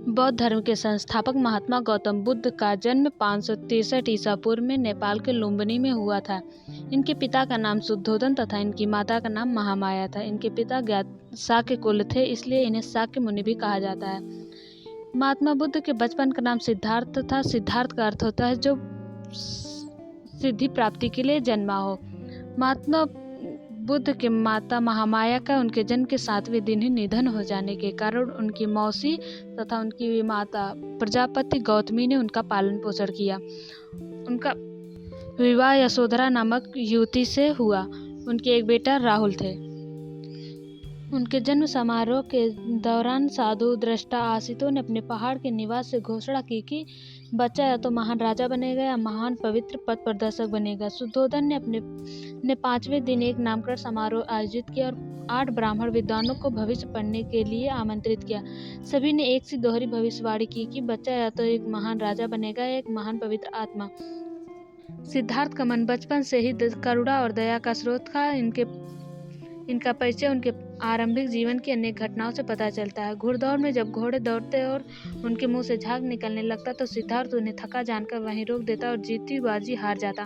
बौद्ध धर्म के संस्थापक महात्मा गौतम बुद्ध का जन्म 563 ईसा पूर्व में नेपाल के लुम्बिनी में हुआ था। इनके पिता का नाम शुद्धोधन तथा इनकी माता का नाम महामाया था। इनके पिता ज्ञात शाक्य कुल थे, इसलिए इन्हें शाक्य मुनि भी कहा जाता है। महात्मा बुद्ध के बचपन का नाम सिद्धार्थ था। सिद्धार्थ का अर्थ होता है जो सिद्धि प्राप्ति के लिए जन्मा हो। महात्मा बुद्ध के माता महामाया का उनके जन्म के 7वें दिन ही निधन हो जाने के कारण उनकी मौसी तथा उनकी माता प्रजापति गौतमी ने उनका पालन पोषण किया। उनका विवाह यशोधरा नामक युवती से हुआ। उनके एक बेटा राहुल थे। उनके जन्म समारोह के दौरान साधु दृष्टा आशितों ने अपने पहाड़ के निवास से घोषणा की कि बच्चा या तो महान राजा बनेगा या महान पवित्र पथ प्रदर्शक बनेगा। शुद्धोधन ने 5वें दिन एक नामकरण समारोह आयोजित किया और 8 ब्राह्मण विद्वानों को भविष्य पढ़ने के लिए आमंत्रित किया। सभी ने एक सी दोहरी भविष्यवाणी की कि बच्चा या तो एक महान राजा बनेगा या एक महान पवित्र आत्मा। सिद्धार्थ का मन बचपन से ही करुणा और दया का स्रोत था। इनका परिचय उनके आरंभिक जीवन की अनेक घटनाओं से पता चलता है। घुड़दौड़ में जब घोड़े दौड़ते और उनके मुंह से झाग निकलने लगता तो सिद्धार्थ उन्हें थका जानकर वहीं रोक देता और जीती बाजी हार जाता।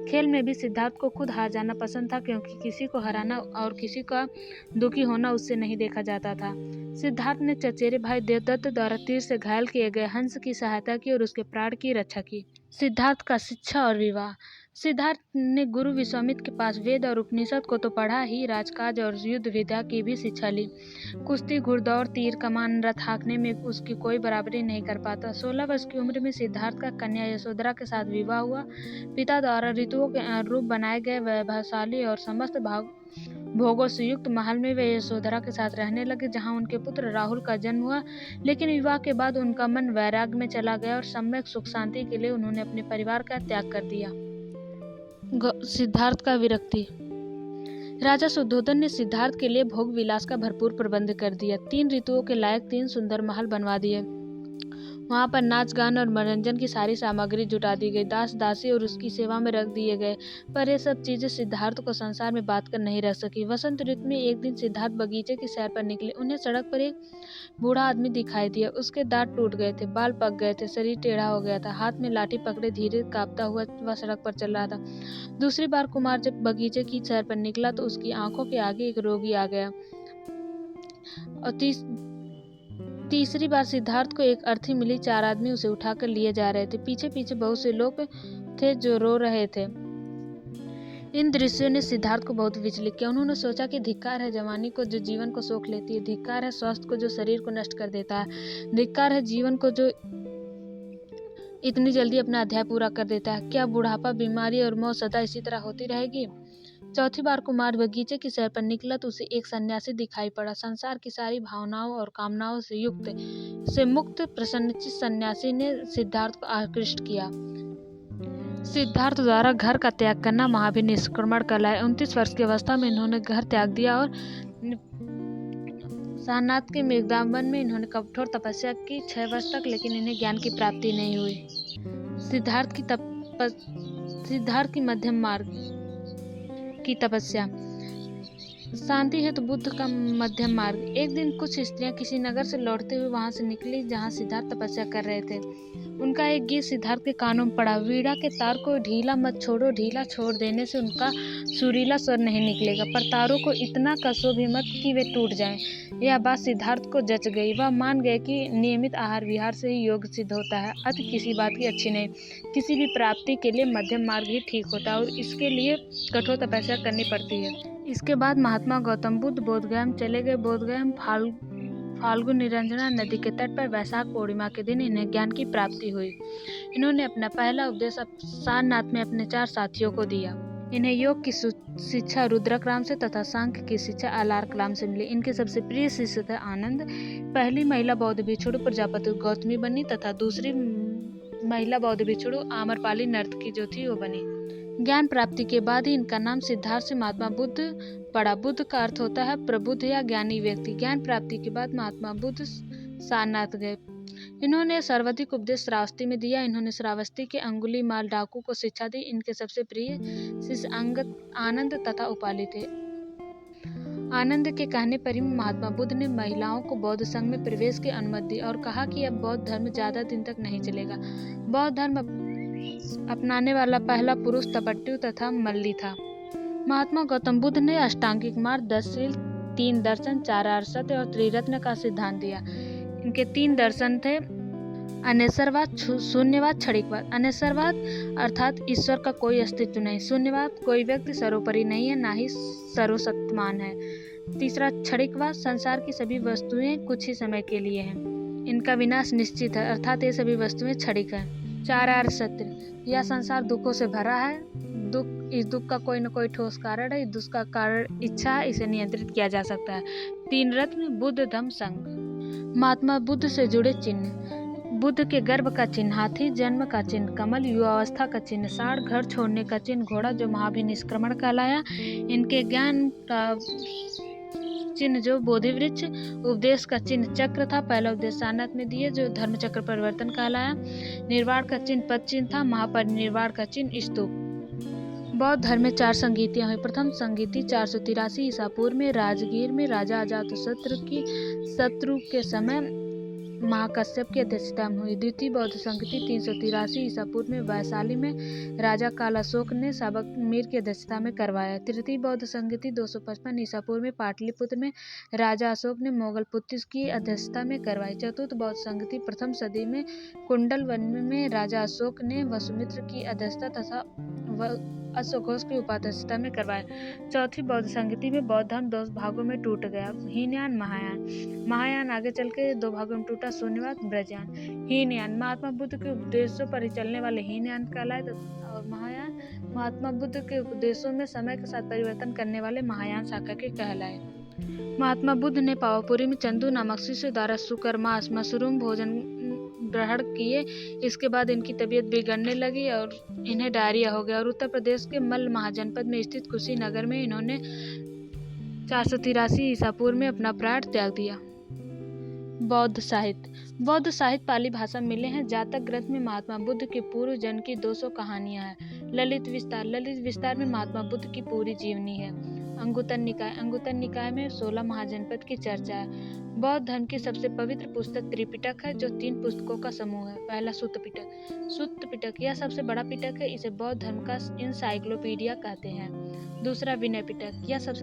खेल में भी सिद्धार्थ को खुद हार जाना पसंद था, क्योंकि किसी को हराना और किसी का दुखी होना उससे नहीं देखा जाता था। सिद्धार्थ ने चचेरे भाई देवदत्त द्वारा तीर से घायल किए गए हंस की सहायता की और उसके प्राण की रक्षा की। सिद्धार्थ का शिक्षा और विवाह। सिद्धार्थ ने गुरु विश्वामित्र के पास वेद और उपनिषद को तो पढ़ा ही, राजकाज और युद्ध विद्या की भी शिक्षा ली। कुश्ती, घुड़दौड़, तीर कमान, रथ हाँकने में उसकी कोई बराबरी नहीं कर पाता। 16 वर्ष की उम्र में सिद्धार्थ का कन्या यशोधरा के साथ विवाह हुआ। पिता द्वारा ऋतुओं के अनुरूप बनाए गए वैभवशाली और समस्त भोगों से युक्त महल में वे यशोधरा के साथ रहने लगे, जहां उनके पुत्र राहुल का जन्म हुआ। लेकिन विवाह के बाद उनका मन वैराग्य में चला गया और सम्यक सुख शांति के लिए उन्होंने अपने परिवार का त्याग कर दिया। सिद्धार्थ का विरक्ति। राजा शुद्धोधन ने सिद्धार्थ के लिए भोग विलास का भरपूर प्रबंध कर दिया। 3 ऋतुओं के लायक 3 सुंदर महल बनवा दिए। वहां पर नाच गान और मनोरंजन की सारी सामग्री जुटा दी गई। दास दासी और उसकी सेवा में रख दिए गए। पर ये सब चीजें सिद्धार्थ को संसार में बात कर नहीं रख सकी। वसंत ऋतु में एक दिन सिद्धार्थ बगीचे की सैर पर निकले। उन्हें सड़क पर एक बूढ़ा आदमी दिखाई दिया। उसके दांत टूट गए थे, बाल पक गए थे, शरीर टेढ़ा हो गया था। हाथ में लाठी पकड़े धीरे कांपता हुआ वह सड़क पर चल रहा था। दूसरी बार कुमार जब बगीचे की सैर पर निकला तो उसकी आंखों के आगे एक रोगी आ गया। और तीसरी बार सिद्धार्थ को एक अर्थी मिली। 4 आदमी उसे उठाकर लिए जा रहे थे। पीछे पीछे बहुत से लोग थे जो रो रहे थे। इन दृश्यों ने सिद्धार्थ को बहुत विचलित किया। उन्होंने सोचा कि धिक्कार है जवानी को जो जीवन को सोख लेती है, धिक्कार है स्वास्थ्य को जो शरीर को नष्ट कर देता है, धिक्कार है जीवन को जो इतनी जल्दी अपना अध्याय पूरा कर देता है। क्या बुढ़ापा, बीमारी और मौत सदा इसी तरह होती रहेगी? चौथी बार कुमार बगीचे की सैर पर निकला तो उसे एक सन्यासी दिखाई पड़ा। संसार की सारी भावनाओं और कामनाओं से मुक्त प्रसन्नचित्त सन्यासी ने सिद्धार्थ को आकृष्ट किया। सिद्धार्थ द्वारा घर का त्याग करना महाभिनिष्क्रमण कहलाया। 29 वर्ष की अवस्था में इन्होंने घर त्याग दिया और सारनाथ के मेघदावन में इन्होंने कठोर तपस्या की 6 वर्ष तक, लेकिन इन्हें ज्ञान की प्राप्ति नहीं हुई। सिद्धार्थ की मध्यम मार्ग की तपस्या। शांति है तो बुद्ध का मध्यम मार्ग। एक दिन कुछ स्त्रियां किसी नगर से लौटते हुए वहां से निकली जहां सिद्धार्थ तपस्या कर रहे थे। उनका एक गीत सिद्धार्थ के कानों में पड़ा। वीणा के तार को ढीला मत छोड़ो, ढीला छोड़ देने से उनका सुरीला स्वर नहीं निकलेगा, पर तारों को इतना कसो भी मत कि वे टूट जाएं। यह बात सिद्धार्थ को जच गई। वह मान गए कि नियमित आहार विहार से ही योग सिद्ध होता है। अति किसी बात की अच्छी नहीं। किसी भी प्राप्ति के लिए मध्यम मार्ग ही ठीक होता है और इसके लिए कठोर तपस्या करनी पड़ती है। इसके बाद महात्मा गौतम बुद्ध बोधगया चले गए। बोधगया फाल्गुन निरंजना नदी के तट पर वैशाख पूर्णिमा के दिन इन्हें ज्ञान की प्राप्ति हुई। इन्होंने अपना पहला उपदेश सारनाथ में अपने 4 साथियों को दिया। इन्हें योग की शिक्षा रुद्रक राम से तथा सांख्य की शिक्षा अलार्क राम से मिली। इनके सबसे प्रिय शिष्य थे आनंद। पहली महिला बौद्ध भिक्षुणी प्रजापति गौतमी बनी तथा दूसरी महिला बौद्ध भिक्षुणी आम्रपाली नर्तकी जो थी वो बनी। ज्ञान प्राप्ति के बाद ही इनका नाम सिद्धार्थ से महात्मा बुद्ध पड़ा। बुद्ध का अर्थ होता है प्रबुद्ध या ज्ञानी व्यक्ति। ज्ञान प्राप्ति के बाद महात्मा बुद्ध सारनाथ गए। इन्होंने सर्वाधिक उपदेश श्रावस्ती में दिया। इन्होंने श्रावस्ती के अंगुलीमाल डाकू को शिक्षा दी। इनके सबसे प्रिय शिष्य आनंद तथा उपाली थे। आनंद के कहने पर ही महात्मा बुद्ध ने महिलाओं को बौद्ध संघ में प्रवेश की अनुमति दी और कहा कि अब बौद्ध धर्म ज्यादा दिन तक नहीं चलेगा। बौद्ध धर्म अपनाने वाला पहला पुरुष तपट्टू तथा मल्ली था। महात्मा गौतम बुद्ध ने अष्टांगिक मार्ग, 10 शील, 3 दर्शन, 4 आर्य सत्य और त्रिरत्न का सिद्धांत दिया। इनके 3 दर्शन थे अनेसरवाद, शून्यवाद, क्षणिकवाद। अनेसरवाद अर्थात ईश्वर का कोई अस्तित्व नहीं। शून्यवाद, कोई व्यक्ति सर्वोपरि नहीं है, ना ही सर्वशक्तिमान है। तीसरा क्षणिकवाद, संसार की सभी वस्तुएं कुछ ही समय के लिए हैं, इनका विनाश निश्चित है, अर्थात ये सभी वस्तुएं क्षणिक हैं। 4 आर्य सत्य, यह संसार दुखों से भरा है, इस दुख का कोई न कोई ठोस कारण है, इस दुख का कारण इच्छा है, इसे नियंत्रित किया जा सकता है। 3 रत्न, बुद्ध धम्म संघ। महात्मा बुद्ध से जुड़े चिन्ह। बुद्ध के गर्भ का चिन्ह हाथी, जन्म का चिन्ह कमल, युवावस्था का चिन्ह साढ़, घर छोड़ने का चिन्ह घोड़ा जो महाभिनिष्क्रमण कहलाया। इनके ज्ञान का चिन्ह जो बोधि वृक्ष, उपदेश का चिन्ह चक्र था, पहला उपदेश सारनाथ में दिए जो धर्म चक्र परिवर्तन कहलाया। निर्वाण का चिन्ह पद चिन्ह था, महापरिनिर्वाण का चिन्ह स्तूप। बौद्ध धर्म में 4 संगीतियां हुई। प्रथम संगीति 483 ईसा पूर्व में राजगीर में राजा अजातशत्रु के समय महाकश्यप की अध्यक्षता में हुई। द्वितीय बौद्ध संगीति 383 ईसा पूर्व में वैशाली में राजा कालाशोक ने साबक मीर की अध्यक्षता में करवाया। तृतीय बौद्ध संगीति 255 ईसा पूर्व में पाटलिपुत्र में राजा अशोक ने मोगल पुत्तिस की अध्यक्षता में करवाई। चतुर्थ बौद्ध संगीति प्रथम सदी में कुंडल वन में राजा अशोक ने वसुमित्र की अध्यक्षता तथा अश्वघोष की उपाध्यक्षता में करवाया। चौथी बौद्ध संगीति में बौद्ध धर्म 2 भागों में टूट गया, हीनयान, महायान। महायान आगे चल के 2 भागों में टूटा, शून्यवाद, ब्रजयान। हीनयान महात्मा बुद्ध के उपदेशों पर ही चलने वाले हीनयान कहलाए और महायान महात्मा बुद्ध के उपदेशों में समय के साथ परिवर्तन करने वाले महायान शाखा के कहलाए। महात्मा बुद्ध ने पावापुरी में चंदू नामक शिष्य द्वारा शुकर मास मशरूम भोजन ग्रहण किए। इसके बाद इनकी तबीयत बिगड़ने लगी और इन्हें डायरिया हो गया और उत्तर प्रदेश के मल्ल महाजनपद में स्थित कुशीनगर में इन्होंने 483 ईसा पूर्व में अपना प्राण त्याग दिया। बौद्ध साहित्य पाली भाषा में मिले हैं। जातक ग्रंथ में महात्मा बुद्ध के पूर्व जन्म की 200 कहानियां हैं। ललित विस्तार में महात्मा बुद्ध की पूरी जीवनी है। अंगुत्तर निकाय में 16 महाजनपद की चर्चा है। बौद्ध धर्म की सबसे पवित्र पुस्तक त्रिपिटक है जो 3 पुस्तकों का समूह है। पहला सुत्त पिटक यह सबसे बड़ा पिटक है, इसे बौद्ध धर्म का इंसाइक्लोपीडिया कहते हैं। दूसरा विनय पिटक, यह सबसे